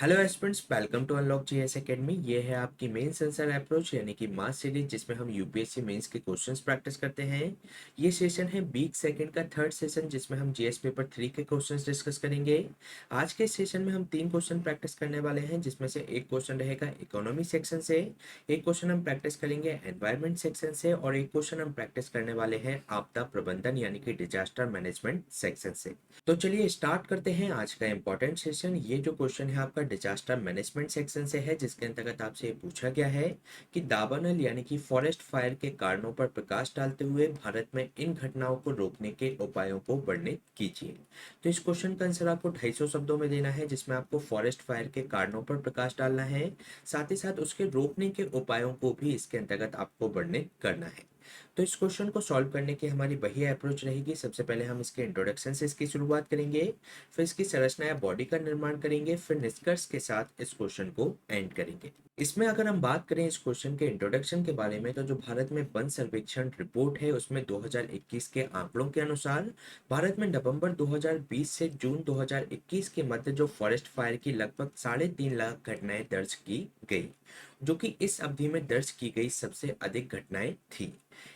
Hello aspirants, welcome to unlock GS academy. ये है आपकी मेन सेंसर अप्रोच यानी कि मास सीरीज, जिसमें हम यूपीएससी मेंस के क्वेश्चंस प्रैक्टिस करते हैं। ये सेशन है वीक सेकंड का थर्ड सेशन, जिसमें हम जीएस पेपर 3 के क्वेश्चंस डिस्कस करेंगे। आज के सेशन में हम 3 क्वेश्चन प्रैक्टिस करने वाले हैं, जिसमें से एक क्वेश्चन रहेगा इकोनॉमी सेक्शन से, एक क्वेश्चन हम प्रैक्टिस करेंगे एनवायरमेंट सेक्शन से, और एक क्वेश्चन हम प्रैक्टिस करने वाले हैं आपदा प्रबंधन यानी कि डिजास्टर मैनेजमेंट सेक्शन से। तो चलिए स्टार्ट करते हैं आज का इंपॉर्टेंट सेशन। ये जो क्वेश्चन है आपका डिजास्टर मैनेजमेंट सेक्शन से है, जिसके अंतर्गत आपसे ये पूछा गया है कि दावानल यानी कि फॉरेस्ट फायर के कारणों पर प्रकाश डालते हुए भारत में इन घटनाओं को रोकने के उपायों को वर्णित कीजिए। तो इस क्वेश्चन का आंसर आपको 250 शब्दों में देना है, जिसमें आपको फॉरेस्ट फायर के कारणों पर प्रकाश डालना है, साथ ही साथ उसके रोकने के उपायों को भी इसके अंतर्गत आपको वर्णित करना है। तो इस क्वेश्चन को सॉल्व करने की हमारी वही अप्रोच रहेगी। सबसे पहले हम इसके इंट्रोडक्शन से इसकी शुरुआत करेंगे, फिर इसकी संरचना या बॉडी का निर्माण करेंगे, फिर निष्कर्ष के साथ इस क्वेश्चन को एंड करेंगे। इसमें अगर हम बात करें इस क्वेश्चन के इंट्रोडक्शन के बारे में, तो जो भारत में वन सर्वेक्षण रिपोर्ट है उसमें 2021 के आंकड़ों के अनुसार भारत में नवंबर 2020 से जून 2021 के मध्य जो फॉरेस्ट फायर की लगभग 3.5 लाख घटनाएं दर्ज की गई, जो कि इस अवधि में दर्ज की गई सबसे अधिक घटनाएं थी।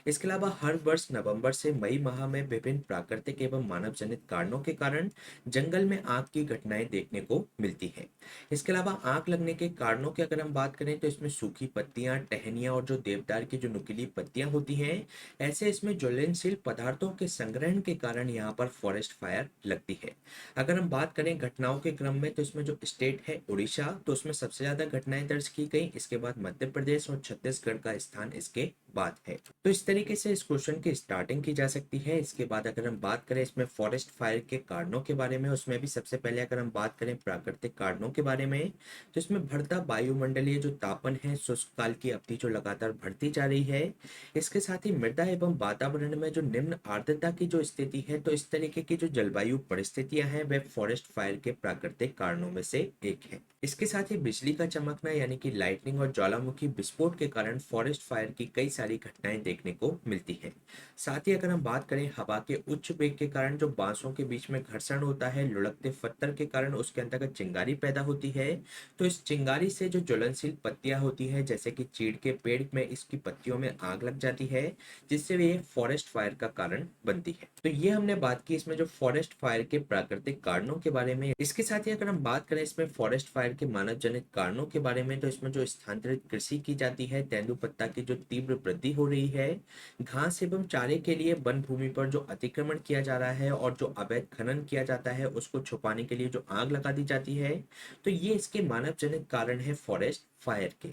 इसके अलावा हर वर्ष नवंबर से मई माह में विभिन्न प्राकृतिक एवं मानव जनित कारणों के कारण जंगल में आग की घटनाएं देखने को मिलती है। इसके अलावा आग लगने के कारणों की अगर हम बात करें, तो इसमें सूखी पत्तियां, टहनियां और जो देवदार की जो नुकीली पत्तियां होती हैं, ऐसे इसमें ज्वलनशील पदार्थों के संग्रहण के कारण यहाँ पर फॉरेस्ट फायर लगती है। अगर हम बात करें घटनाओं के क्रम में, तो इसमें जो स्टेट है उड़ीसा, तो उसमें सबसे ज्यादा घटनाएं दर्ज की गई। इसके बाद मध्य प्रदेश और छत्तीसगढ़ का स्थान इसके बाद है। तो इस तरीके से इस क्वेश्चन की स्टार्टिंग की जा सकती है। इसके बाद अगर हम बात करें इसमें फॉरेस्ट फायर के कारणों के बारे में, उसमें भी सबसे पहले अगर हम बात करें प्राकृतिक कारणों के बारे में, तो इसमें बढ़ता वायुमंडलीय जो तापन है, शुष्क काल की अवधि जो लगातार बढ़ती जा रही है, इसके साथ ही मृदा एवं वातावरण में जो निम्न आर्द्रता की जो स्थिति है, तो इस तरीके की जो जलवायु परिस्थितियां हैं वह फॉरेस्ट फायर के प्राकृतिक कारणों में से एक है। इसके साथ ही बिजली का चमकना यानी कि लाइटनिंग और ज्वालामुखी विस्फोट के कारण फॉरेस्ट फायर की कई सारी घटनाएं देखने को मिलती है। साथ ही अगर हम बात करें हवा के उच्च वेग के कारण जो बांसों के बीच में घर्षण होता है, लुढ़कते पत्थर के कारण उसके अंतर्गत चिंगारी पैदा होती है। तो इस चिंगारी से जो ज्वलनशील पत्तियां होती है, जैसे कि चीड़ के पेड़ में इसकी पत्तियों में आग लग जाती है, जिससे ये फॉरेस्ट फायर का कारण बनती है। तो ये हमने बात की इसमें जो फॉरेस्ट फायर के प्राकृतिक कारणों के बारे में। इसके साथ ही अगर हम बात करें इसमें फॉरेस्ट फायर के मानव जनित कारणों के बारे में, तो इसमें जो स्थानांतरित कृषि की जाती है, तेंदुपत्ता की जो तीव्र वृद्धि हो रही है, घास एवं चारे के लिए वन भूमि पर जो अतिक्रमण किया जा रहा है, और जो अवैध खनन किया जाता है उसको छुपाने के लिए जो आग लगा दी जाती है, तो ये इसके मानव जनित कारण है फॉरेस्ट फायर के।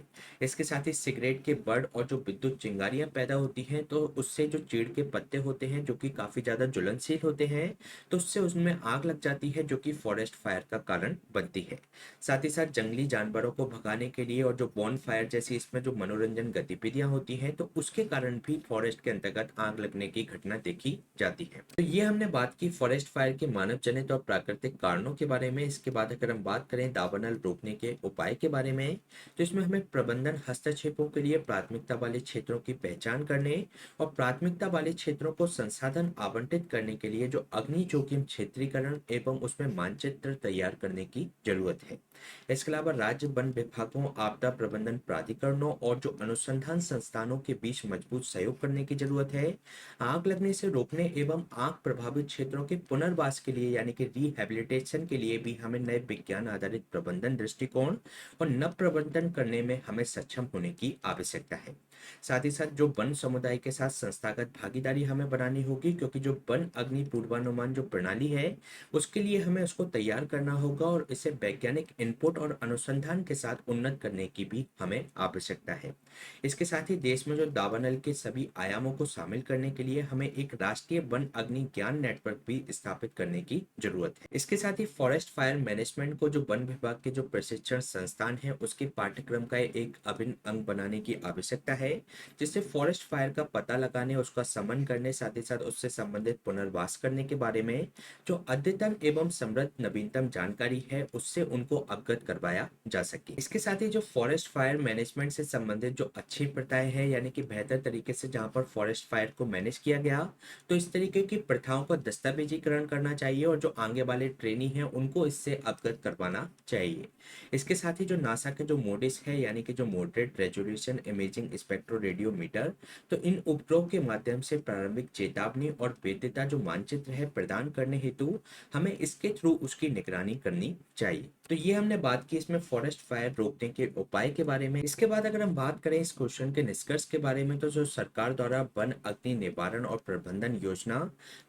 इसके साथ ही सिगरेट के बर्ड और जो विद्युत चिंगारियां पैदा होती हैं, तो उससे जो चीड़ के पत्ते होते हैं जो कि काफी ज्यादा ज्वलनशील होते हैं, तो उससे उसमें आग लग जाती है, जो कि फॉरेस्ट फायर का कारण बनती है। साथ ही साथ जंगली जानवरों को भगाने के लिए और जो बॉन फायर जैसी इसमें जो मनोरंजन गतिविधियां होती हैं, तो उसके कारण भी फॉरेस्ट के अंतर्गत आग लगने की घटना देखी जाती है। तो ये हमने बात की फॉरेस्ट फायर के मानव जनित और प्राकृतिक कारणों के बारे में। इसके बाद अगर हम बात करें दावानल रोकने के उपाय के बारे में, तो इसमें हमें प्रबंधन हस्तक्षेपों के लिए प्राथमिकता वाले क्षेत्रों की पहचान करने और प्राथमिकता वाले क्षेत्रों को संसाधन आवंटित करने के लिए जो अग्नि जोखिम क्षेत्रीकरण एवं उसमें मानचित्र तैयार करने की जरूरत है। इसके अलावा राज्य वन विभागों, आपदा प्रबंधन प्राधिकरणों और जो अनुसंधान संस्थानों के बीच मजबूत सहयोग करने की जरूरत है। आग लगने से रोकने एवं आग प्रभावित क्षेत्रों के पुनर्वास के लिए यानी कि रिहेबिलिटेशन के लिए भी हमें नए विज्ञान आधारित प्रबंधन दृष्टिकोण और नव प्रबंधन करने में हमें सक्षम होने की आवश्यकता है। साथ ही साथ जो वन समुदाय के साथ संस्थागत भागीदारी हमें बनानी होगी, क्योंकि जो वन अग्नि पूर्वानुमान जो प्रणाली है, उसके लिए हमें उसको तैयार करना होगा और इसे वैज्ञानिक इनपुट और अनुसंधान के साथ उन्नत करने की भी हमें आवश्यकता है। इसके साथ ही देश में जो दावानल के सभी आयामों को शामिल करने के लिए हमें एक राष्ट्रीय वन अग्नि ज्ञान नेटवर्क भी स्थापित करने की जरूरत है। इसके साथ ही फॉरेस्ट फायर मैनेजमेंट को जो वन विभाग के जो प्रशिक्षण संस्थान है उसके पाठ्यक्रम का एक अभिन्न अंग बनाने की आवश्यकता है। जिससे फॉरेस्ट फायर का पता लगाने, उसका समन करने, साथ ही साथ उससे संबंधित पुनर्वास करने के बारे में जो अद्यतन एवं समृद्ध नवीनतम जानकारी है उससे उनको अवगत करवाया जा सके। इसके साथ ही जो फॉरेस्ट फायर मैनेजमेंट से संबंधित जो अच्छी प्रथाएं हैं, यानी कि बेहतर तरीके से जहां पर फॉरेस्ट फायर को मैनेज किया गया, तो इस तरीके की प्रथाओं का दस्तावेजीकरण करना चाहिए और जो आगे वाले ट्रेनी हैं उनको इससे अवगत करवाना चाहिए। इसके साथ ही जो नासा के जो मोडिस है, यानी कि जो moderate resolution imaging spectro radiometer, तो इन उपग्रह के माध्यम से प्रारंभिक चेतावनी और वैधता जो मानचित्र है प्रदान करने हेतु हमें इसके थ्रू उसकी निगरानी करनी चाहिए। तो ये हमने बात की इसमें फॉरेस्ट फायर रोकने के उपाय के बारे में। इसके बाद अगर हम बात करें इस क्वेश्चन के निष्कर्ष के बारे में, तो जो सरकार द्वारा वन अग्नि निवारण और प्रबंधन योजना,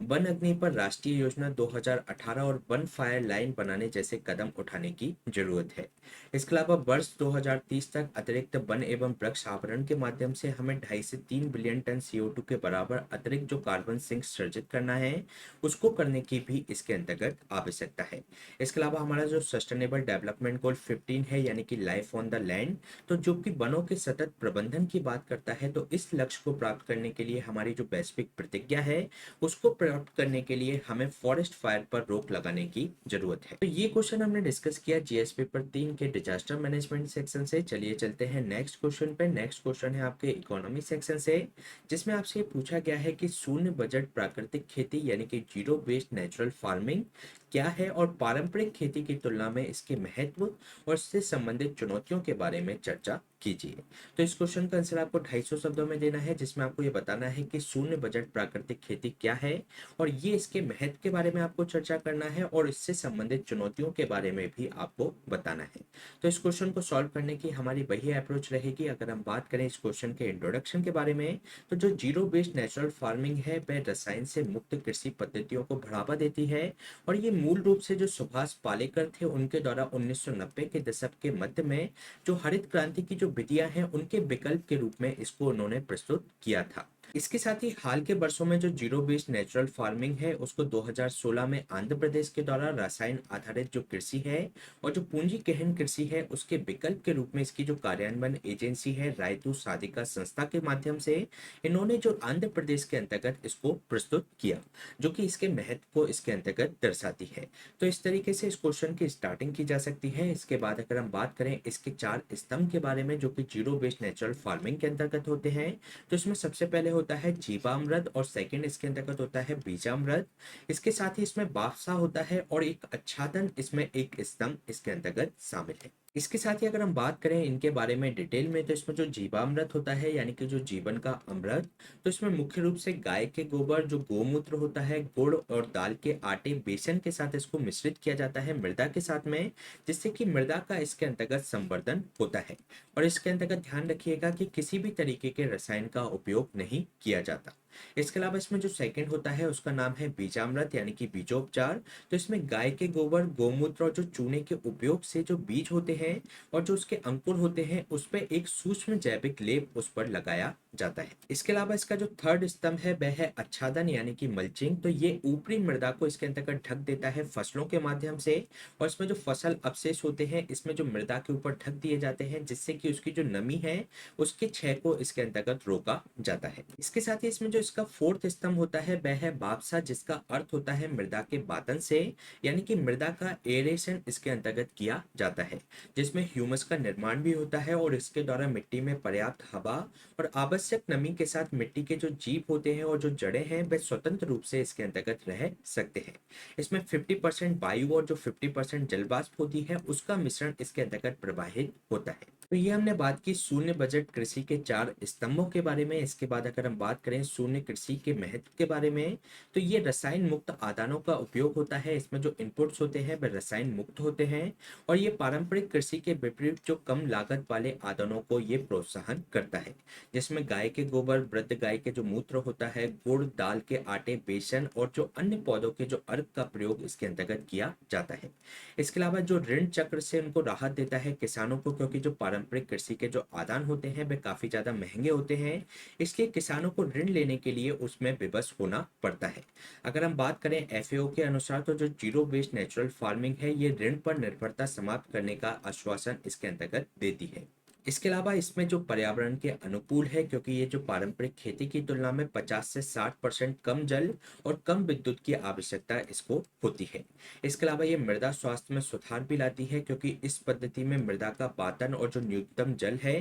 वन अग्नि पर राष्ट्रीय योजना 2018 और वन फायर लाइन बनाने जैसे कदम उठाने की जरूरत है। इसके अलावा वर्ष 2030 तक अतिरिक्त वन एवं वृक्ष आवरण के माध्यम से हमें 2.5 से 3 बिलियन टन CO2 के बराबर अतिरिक्त जो कार्बन सिंक सर्जित करना है उसको करने की भी इसके अंतर्गत आवश्यकता है। इसके अलावा हमारा जो सस्टेनेबल डेवलपमेंट गोल 15 है, यानी कि लाइफ ऑन द लैंड, तो जो कि वनों के सतत प्रबंधन की बात करता है, तो इस लक्ष्य को प्राप्त करने के लिए हमारी जो वैश्विक प्रतिज्ञा है उसको प्राप्त करने के लिए हमें फॉरेस्ट फायर पर रोक लगाने की जरूरत है। तो ये क्वेश्चन हमने डिस्कस किया जीएस पेपर 3 के डिजास्टर मैनेजमेंट सेक्शन से। चलिए चलते हैं नेक्स्ट क्वेश्चन पे। नेक्स्ट क्वेश्चन है आपके इकोनॉमी सेक्शन से, जिसमें आपसे ये पूछा गया है कि शून्य बजट प्राकृतिक खेती यानी कि जीरो वेस्ट नेचुरल फार्मिंग क्या है और पारंपरिक खेती की तुलना में इसके महत्व और इससे संबंधित चुनौतियों के बारे में चर्चा कीजिए। तो इस क्वेश्चन का आंसर आपको 250 शब्दों में देना है, जिसमें आपको ये बताना है कि शून्य बजट प्राकृतिक खेती क्या है और ये इसके महत्व के बारे में आपको चर्चा करना है और इससे संबंधित चुनौतियों के बारे में भी आपको बताना है। तो इस क्वेश्चन को सॉल्व करने की हमारी वही अप्रोच रहेगी। अगर हम बात करें इस क्वेश्चन के इंट्रोडक्शन के बारे में, तो जो जीरो वेस्ट नेचुरल फार्मिंग है वह रसायन से मुक्त कृषि पद्धतियों को बढ़ावा देती है और ये मूल रूप से जो सुभाष पालेकर थे उनके द्वारा 1990 के दशक के मध्य में जो हरित क्रांति की जो विधियां हैं उनके विकल्प के रूप में इसको उन्होंने प्रस्तुत किया था। इसके साथ ही हाल के वर्षों में जो जीरो वेस्ट नेचुरल फार्मिंग है उसको 2016 में आंध्र प्रदेश के द्वारा रसायन आधारित जो कृषि है और जो पूंजी गहन कृषि है उसके विकल्प के रूप में इसकी जो कार्यान्वयन एजेंसी है रायतू साधिका संस्था के माध्यम से इन्होंने जो आंध्र प्रदेश के अंतर्गत इसको प्रस्तुत किया, जो कि इसके महत्व को इसके अंतर्गत दर्शाती है। तो इस तरीके से इस क्वेश्चन की स्टार्टिंग की जा सकती है। इसके बाद अगर हम बात करें इसके 4 स्तंभ के बारे में जो कि जीरो वेस्ट नेचुरल फार्मिंग के अंतर्गत होते हैं, तो इसमें सबसे पहले होता है जीवामृत और सेकंड इसके अंतर्गत होता है बीजामृत। इसके साथ ही इसमें बाफसा होता है और एक आच्छादन इसमें एक स्तंभ इसके अंतर्गत शामिल है। इसके साथ ही अगर हम बात करें इनके बारे में डिटेल में, तो इसमें जो जीवामृत होता है यानी कि जो जीवन का अमृत, तो इसमें मुख्य रूप से गाय के गोबर, जो गोमूत्र होता है, गुड़ और दाल के आटे, बेसन के साथ इसको मिश्रित किया जाता है मृदा के साथ में, जिससे कि मृदा का इसके अंतर्गत संवर्धन होता है। और इसके अंतर्गत ध्यान रखिएगा कि किसी भी तरीके के रसायन का उपयोग नहीं किया जाता। इसके अलावा इसमें जो सेकंड होता है उसका नाम है बीजामृत यानी कि बीजोपचार। तो इसमें गाय के गोबर, गोमूत्र और जो चूने के उपयोग से जो बीज होते हैं और जो उसके अंकुर होते हैं उस पर एक सूक्ष्म जैविक लेप उस पर लगाया जाता है। इसके अलावा इसका जो थर्ड स्तंभ है वह है आच्छादन यानी कि मल्चिंग। तो ये ऊपरी मृदा को इसके अंतर्गत ढक देता है फसलों के माध्यम से और इसमें जो फसल अवशेष होते हैं इसमें जो मृदा के ऊपर ढक दिए जाते हैं, जिससे कि उसकी जो नमी है उसके क्षय को इसके अंतर्गत रोका जाता है। इसके साथ ही इसमें जो इसका फोर्थ स्तंभ होता है वह है बापसा, जिसका अर्थ होता है मृदा के बातन से, यानी कि मृदा का एरेशन इसके अंतर्गत किया जाता है, जिसमें ह्यूमस का निर्माण भी होता है और इसके द्वारा मिट्टी में पर्याप्त हवा और आवश्यक नमी के साथ मिट्टी के जो जीव होते हैं और जो जड़ें हैं वह स्वतंत्र रूप से इसके अंतर्गत रह सकते हैं। इसमें 50% वायु और जो 50% जलवाष्प होती है उसका मिश्रण इसके अंतर्गत प्रवाहित होता है। तो ये हमने बात की शून्य बजट कृषि के 4 स्तंभों के बारे में। इसके बाद अगर हम बात करें शून्य कृषि के महत्व के बारे में, तो ये रसायन मुक्त आदानों का उपयोग होता है। इसमें जो इनपुट्स होते हैं वे रसायन मुक्त होते हैं और ये पारंपरिक कृषि के विपरीत जो कम लागत वाले आदानों को ये प्रोत्साहन करता है, जिसमें गाय के गोबर, वृद्ध गाय के जो मूत्र होता है, गुड़, दाल के आटे, बेसन और जो अन्य पौधों के जो अर्क का प्रयोग इसके अंतर्गत किया जाता है। इसके अलावा जो ऋण चक्र से उनको राहत देता है किसानों को, क्योंकि जो पारंपरिक कृषि के जो आदान होते हैं वे काफी ज्यादा महंगे होते हैं, इसलिए किसानों को ऋण लेने के लिए उसमें विवश होना पड़ता है। अगर हम बात करें एफएओ के अनुसार, तो जो जीरो वेस्ट नेचुरल फार्मिंग है ये ऋण पर निर्भरता समाप्त करने का आश्वासन इसके अंतर्गत देती है। इसके अलावा इसमें जो पर्यावरण के अनुकूल है, क्योंकि ये जो पारंपरिक खेती की तुलना में 50 से 60% कम जल और कम विद्युत की आवश्यकता इसको होती है। इसके अलावा ये मृदा स्वास्थ्य में सुधार भी लाती है, क्योंकि इस पद्धति में मृदा का पातन और जो न्यूनतम जल है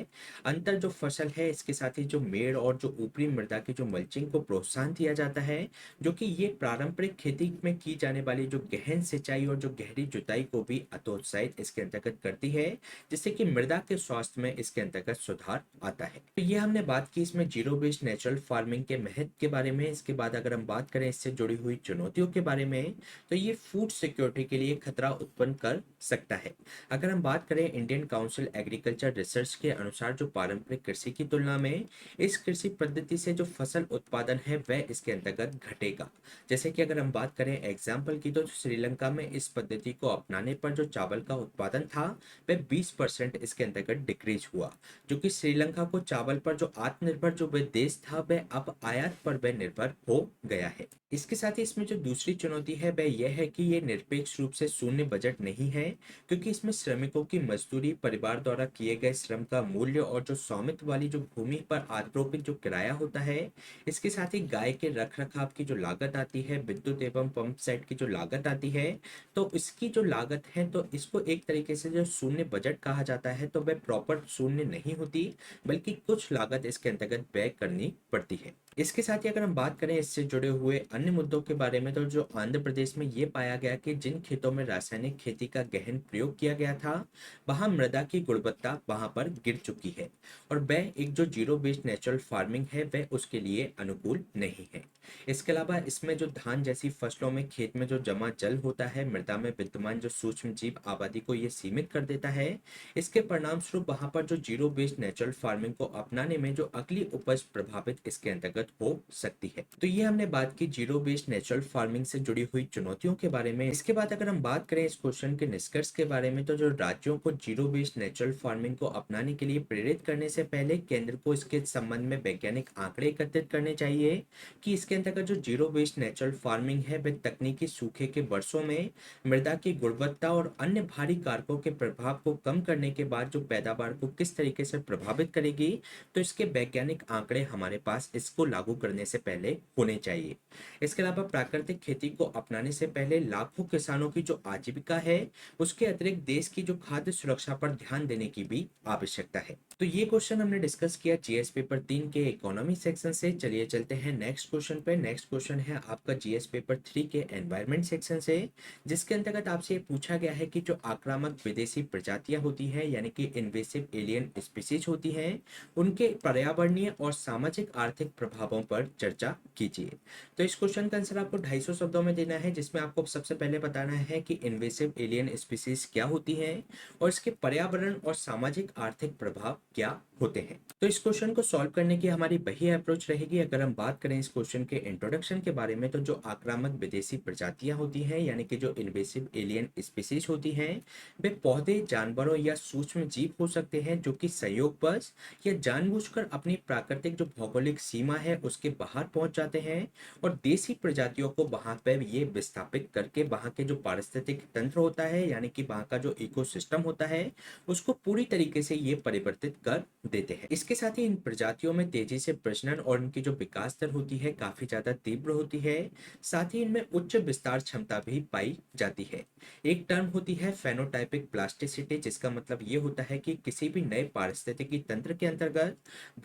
अंतर जो फसल है, इसके साथ ही जो मेड़ और जो ऊपरी मृदा की जो मल्चिंग को प्रोत्साहन दिया जाता है, जो कि ये पारंपरिक खेती में की जाने वाली जो गहन सिंचाई और जो गहरी जुताई को भी हतोत्साहित इसके अंतर्गत करती है, जिससे कि मृदा के स्वास्थ्य में इसके अंतर्गत सुधार आता है। तो ये हमने बात की इसमें जीरो बेस्ड नेचुरल फार्मिंग के महत्व के बारे में। इसके बाद अगर हम बात करें इससे जुड़ी हुई चुनौतियों के बारे में, तो ये फूड सिक्योरिटी के लिए खतरा उत्पन्न कर सकता है। अगर हम बात करें इंडियन काउंसिल एग्रीकल्चर रिसर्च के अनुसार, जो पारंपरिक कृषि की तुलना में इस कृषि पद्धति से जो फसल उत्पादन है वह इसके अंतर्गत घटेगा। जैसे कि अगर हम बात करें एग्जाम्पल की, तो श्रीलंका में इस पद्धति को अपनाने पर जो चावल का उत्पादन था वह 20% इसके अंतर्गत डिक्रीज हुआ, जो कि श्रीलंका को चावल पर जो आत्मनिर्भर जो वह देश था वह अब आयात पर वह निर्भर हो गया है। इसके साथ ही इसमें जो दूसरी चुनौती है वह यह है कि ये निरपेक्ष रूप से शून्य बजट नहीं है, क्योंकि इसमें श्रमिकों की मजदूरी, परिवार द्वारा किए गए श्रम का मूल्य और जो स्वामित्व वाली जो भूमि पर आरोपित जो किराया होता है, इसके साथ ही गाय के रख रखाव की जो लागत आती है, विद्युत एवं पंप सेट की जो लागत आती है, तो इसकी जो लागत है तो इसको एक तरीके से जो शून्य बजट कहा जाता है, तो वह प्रॉपर शून्य नहीं होती, बल्कि कुछ लागत इसके अंतर्गत व्यय करनी पड़ती है। इसके साथ ही अगर हम बात करें इससे जुड़े हुए अन्य मुद्दों के बारे में, तो जो आंध्र प्रदेश में ये पाया गया कि जिन खेतों में रासायनिक खेती का गहन प्रयोग किया गया था, वहां मृदा की गुणवत्ता वहां पर गिर चुकी है, और वह एक जो जीरो बेस्ड नेचुरल फार्मिंग है वह उसके लिए अनुकूल नहीं है। इसके अलावा इसमें जो धान जैसी फसलों में खेत में जो जमा जल होता है, मृदा में विद्यमान जो सूक्ष्म जीव आबादी को ये सीमित कर देता है। इसके परिणाम स्वरूप वहां पर जो जीरो बेस्ड नेचुरल फार्मिंग को अपनाने में जो अगली उपज प्रभावित इसके अंतर्गत हो सकती है। तो ये हमने बात की जीरो बेस्ड नेचुरल फार्मिंग से जुड़ी हुई चुनौतियों के बारे में। इसके बाद अगर हम बात करें इस क्वेश्चन के निष्कर्ष के बारे में, तो जो राज्यों को जीरो बेस्ड नेचुरल फार्मिंग को अपनाने के लिए प्रेरित करने से पहले केंद्र को इसके संबंध में वैज्ञानिक आंकड़े एकत्रित करने चाहिए कि इसके अंतर्गत जो जीरो बेस्ड नेचुरल फार्मिंग है वह तकनीकी सूखे के वर्षों में मृदा की गुणवत्ता और अन्य भारी कारकों के प्रभाव को कम करने के बाद जो पैदावार को किस तरीके से प्रभावित करेगी, तो इसके वैज्ञानिक आंकड़े हमारे पास इसको लागू करने से पहले होने चाहिए। इसके अलावा प्राकृतिक खेती को अपनाने से पहले लाखों किसानों की जो आजीविका है, उसके अतिरिक्त देश की जो खाद्य सुरक्षा पर ध्यान देने की भी आवश्यकता है। तो ये क्वेश्चन हमने डिस्कस किया जीएस पेपर 3 के इकोनॉमी सेक्शन से। चलिए चलते हैं नेक्स्ट क्वेश्चन पे। नेक्स्ट क्वेश्चन है आपका जीएस पेपर 3 के एनवायरनमेंट सेक्शन से, जिसके अंतर्गत आपसे पूछा गया है कि जो आक्रामक विदेशी प्रजातियां होती है, यानी कि इन्वेसिव एलियन स्पीसीज होती हैं, उनके पर्यावरणीय और सामाजिक आर्थिक प्रभावों पर चर्चा कीजिए। तो इस क्वेश्चन का आंसर आपको 250 शब्दों में देना है, जिसमें आपको सबसे पहले बताना है कि इन्वेसिव एलियन स्पीसीज क्या होती है और इसके पर्यावरण और सामाजिक आर्थिक प्रभाव क्या होते हैं। तो इस क्वेश्चन को सॉल्व करने की हमारी वही अप्रोच रहेगी। अगर हम बात करें इस क्वेश्चन के इंट्रोडक्शन के बारे में, तो जो आक्रामक विदेशी प्रजातियां होती हैं, यानी कि जो इन्वेसिव एलियन स्पीसीज होती हैं, वे पौधे, जानवरों या सूक्ष्म जीव हो सकते हैं जो कि संयोगवश या जानबूझकर अपनी प्राकृतिक जो भौगोलिक सीमा है उसके बाहर पहुंच जाते हैं, और देसी प्रजातियों को वहां पर ये विस्थापित करके वहां के जो पारिस्थितिक तंत्र होता है, यानी कि वहां का जो इकोसिस्टम होता है, उसको पूरी तरीके से ये परिवर्तित कर देते हैं। इसके साथ ही इन प्रजातियों में तेजी से प्रजनन और इनकी जो विकास दर होती है काफी ज्यादा तीव्र होती है। साथ ही इनमें उच्च विस्तार क्षमता भी पाई जाती है। एक टर्म होती है फेनोटाइपिक प्लास्टिसिटी, जिसका मतलब ये होता है कि किसी भी नए पारिस्थितिकी तंत्र के अंतर्गत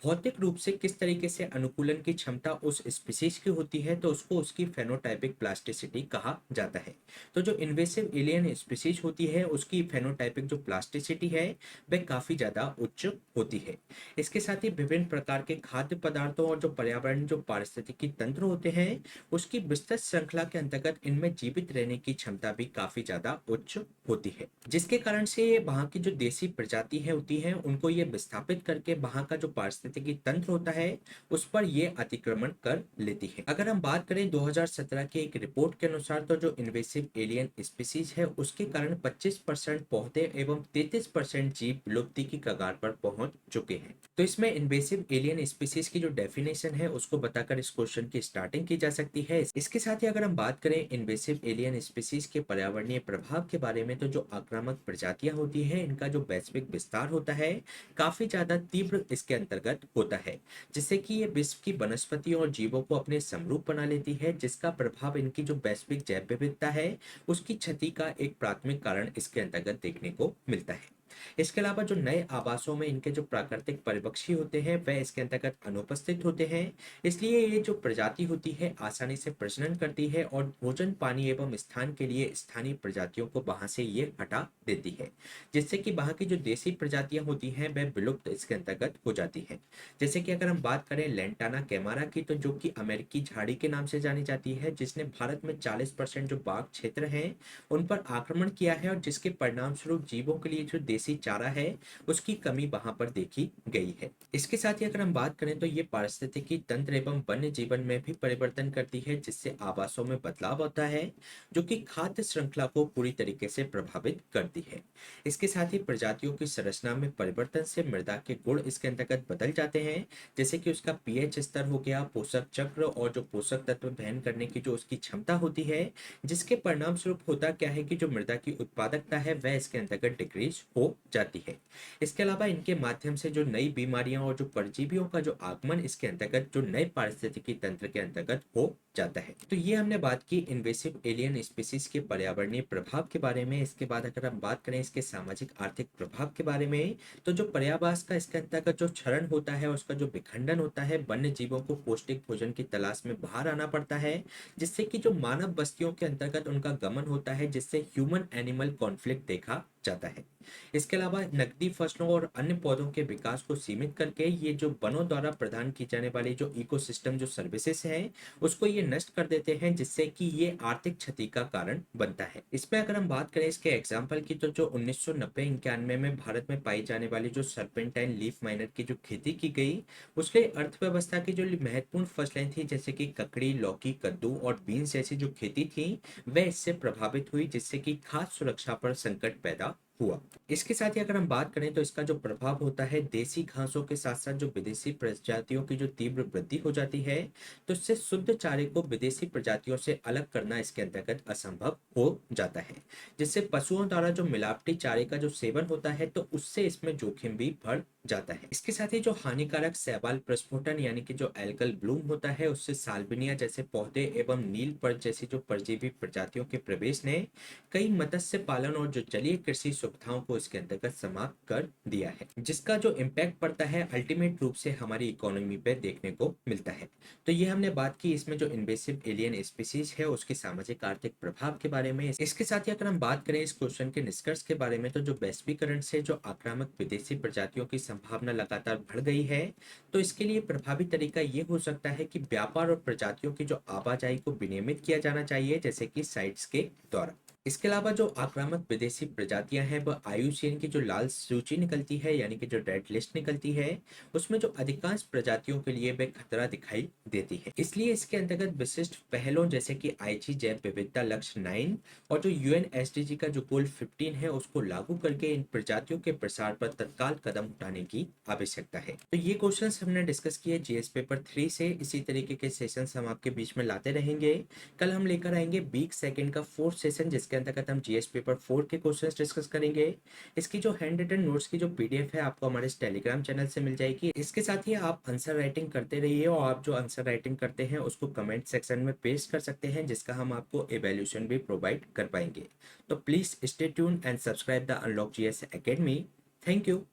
भौतिक रूप से किस तरीके से अनुकूलन की क्षमता उस स्पीसीज की होती है, तो उसको उसकी फेनोटाइपिक प्लास्टिसिटी कहा जाता है। तो जो इन्वेसिव एलियन स्पीसीज होती है उसकी फेनोटाइपिक जो प्लास्टिसिटी है वह काफी ज्यादा उच्च होती है। इसके साथ ही विभिन्न प्रकार के खाद्य पदार्थों और जो पर्यावरण जो पारिस्थितिकी तंत्र होते हैं उसकी विस्तृत श्रृंखला के अंतर्गत इनमें जीवित रहने की क्षमता भी काफी ज्यादा उच्च होती है, जिसके कारण से ये वहाँ की जो देसी प्रजाति है होती है उनको ये विस्थापित करके वहाँ का जो पारिस्थितिकी तंत्र होता है उस पर ये ये अतिक्रमण कर लेती है। अगर हम बात करें 2017 की एक रिपोर्ट के अनुसार तो जो इन्वेसिव एलियन स्पीसीज है उसके कारण 25% पौधे एवं 33% जीव विलुप्ति की कगार पर पहुंच चुके हैं। तो इसमें इन्वेसिव एलियन स्पीसीज की जो डेफिनेशन है उसको बताकर इस क्वेश्चन की स्टार्टिंग की जा सकती है। इसके साथ ही अगर हम बात करें इन्वेसिव एलियन स्पीसीज के पर्यावरणीय प्रभाव के बारे में तो जो आक्रामक प्रजातियां होती है इनका जो वैश्विक विस्तार होता है काफी ज्यादा तीव्र इसके अंतर्गत होता है, जिससे कि ये विश्व की वनस्पतियों और जीवों को अपने समरूप बना लेती है, जिसका प्रभाव इनकी जो वैश्विक जैव विविधता है उसकी क्षति का एक प्राथमिक कारण इसके अंतर्गत देखने को मिलता है। इसके अलावा जो नए आवासों में इनके जो प्राकृतिक परिपक्षी होते हैं वह इसके अंतर्गत अनुपस्थित होते हैं, इसलिए ये जो प्रजाति होती है आसानी से प्रजनन करती है और भोजन पानी एवं स्थान के लिए स्थानीय प्रजातियों को वहां से ये हटा देती है, जिससे कि वहां की जो देसी प्रजातियां होती हैं वह विलुप्त इसके अंतर्गत हो जाती है। जैसे कि अगर हम बात करें लेंटाना कैमारा की तो जो कि अमेरिकी झाड़ी के नाम से जानी जाती है, जिसने भारत में 40% जो बाघ क्षेत्र हैं उन पर आक्रमण किया है और जिसके परिणाम स्वरूप जीवों के लिए जो देसी चारा है उसकी कमी वहां पर देखी गई है। इसके साथ ही अगर हम बात करें तो ये पारिस्थितिकी तंत्र एवं वन्य जीवन में भी परिवर्तन करती है, जिससे आवासों में बदलाव होता है जो कि खाद्य श्रृंखला को पूरी तरीके से प्रभावित करती है। इसके साथ ही प्रजातियों की संरचना में परिवर्तन से मृदा के गुण इसके अंतर्गत बदल जाते हैं, जैसे कि उसका पीएच स्तर हो गया, पोषक चक्र और जो पोषक तत्व वहन करने की जो उसकी क्षमता होती है, जिसके परिणाम स्वरूप होता क्या है कि जो मृदा की उत्पादकता है वह इसके अंतर्गत डिक्रीज हो जाती है। इसके अलावा इनके माध्यम से जो नई बीमारियां और जो परजीवियों का जो आगमन इसके अंतर्गत जो नए पारिस्थितिकी तंत्र के अंतर्गत हो जाता है। तो ये हमने बात की इन्वेसिव एलियन स्पीसीज के पर्यावरणीय प्रभाव के बारे में। इसके बाद अगर हम बात करें इसके सामाजिक आर्थिक प्रभाव के बारे में तो जो पर्यावास का इसके अंतर्गत जो क्षरण होता है उसका जो विखंडन होता है, वन्य जीवों को पौष्टिक भोजन की तलाश में बाहर आना पड़ता है, जिससे कि जो मानव बस्तियों के अंतर्गत उनका गमन होता है, जिससे ह्यूमन एनिमल कॉन्फ्लिक्ट देखा जाता है। इसके अलावा नकदी फसलों और अन्य पौधों के विकास को सीमित करके ये जो वनों द्वारा प्रदान की जाने वाली जो इकोसिस्टम जो सर्विसेज है उसको ये नष्ट कर देते हैं, जिससे कि ये आर्थिक क्षति का कारण बनता है। इसमें अगर हम बात करें इसके एग्जाम्पल की तो जो 1990-91 में भारत में पाई जाने वाली जो सर्पेंटाइन लीफ माइनर की जो खेती की गई उसके अर्थव्यवस्था की जो महत्वपूर्ण फसलें थी जैसे कि ककड़ी, लौकी, कद्दू और बीन्स जैसी जो खेती थी वह इससे प्रभावित हुई, जिससे कि खाद्य सुरक्षा पर संकट पैदा हुआ। इसके साथ ही अगर हम बात करें तो इसका जो प्रभाव होता है देसी घासों के साथ साथ जो विदेशी प्रजातियों की जो तीव्र वृद्धि हो जाती है, तो इससे शुद्ध चारे को विदेशी प्रजातियों से अलग करना इसके अंतर्गत असंभव हो जाता है, जिससे पशुओं द्वारा जो मिलावटी चारे का जो सेवन होता है तो उससे इसमें जोखिम भी बढ़ जाता है। इसके साथ ही जो हानिकारक शैवाल प्रस्फुटन यानी कि जो एल्गल ब्लूम होता है उससे साल्विनिया जैसे पौधे एवं नील पर्च जैसी जो परजीवी प्रजातियों के प्रवेश ने कई मत्स्य पालन और जो जलीय कृषि सुविधाओं को इसके अंतर्गत समाप्त कर दिया है, जिसका जो इम्पैक्ट पड़ता है अल्टीमेट रूप से हमारी इकोनॉमी पे देखने को मिलता है। तो ये हमने बात की इसमें जो इन्वेसिव एलियन स्पीसीज है उसके सामाजिक आर्थिक प्रभाव के बारे में। इसके साथ ही अगर हम बात करें इस क्वेश्चन के निष्कर्ष के बारे में तो जो वैश्वीकरण से जो आक्रामक विदेशी प्रजातियों की संभावना लगातार बढ़ गई है, तो इसके लिए प्रभावी तरीका ये हो सकता है कि व्यापार और प्रजातियों की जो आवाजाही को विनियमित किया जाना चाहिए, जैसे कि साइट्स के द्वारा। इसके अलावा जो आक्रामक विदेशी प्रजातियां हैं वह आईयूसीएन की जो लाल सूची निकलती है यानी कि जो रेड लिस्ट निकलती है उसमें जो अधिकांश प्रजातियों के लिए वह खतरा दिखाई देती है। इसलिए इसके अंतर्गत विशिष्ट पहलों जैसे कि आईजी जैव विविधता लक्ष्य 9 और जो यूएनएसडीजी का जो गोल 15 है उसको लागू करके इन प्रजातियों के प्रसार पर तत्काल कदम उठाने की आवश्यकता है। तो ये क्वेश्चंस हमने डिस्कस किए जीएस पेपर 3 से। इसी तरीके के सेशंस हम आपके बीच में लाते रहेंगे। कल हम लेकर आएंगे वीक सेकंड का फोर्थ सेशन जिसके अंतर्गत हम जीएस पेपर 4 के क्वेश्चंस डिस्कस करेंगे। इसकी जो हैंड रिटन नोट्स की जो पीडीएफ है आपको हमारे टेलीग्राम चैनल से मिल जाएगी। इसके साथ ही आप आंसर राइटिंग करते रहिए और आप जो आंसर राइटिंग करते हैं उसको कमेंट सेक्शन में पेस्ट कर सकते हैं, जिसका हम आपको एवेल्यूशन भी प्रोवाइड कर पाएंगे। तो please stay tune and subscribe the unlock GS academy. Thank you.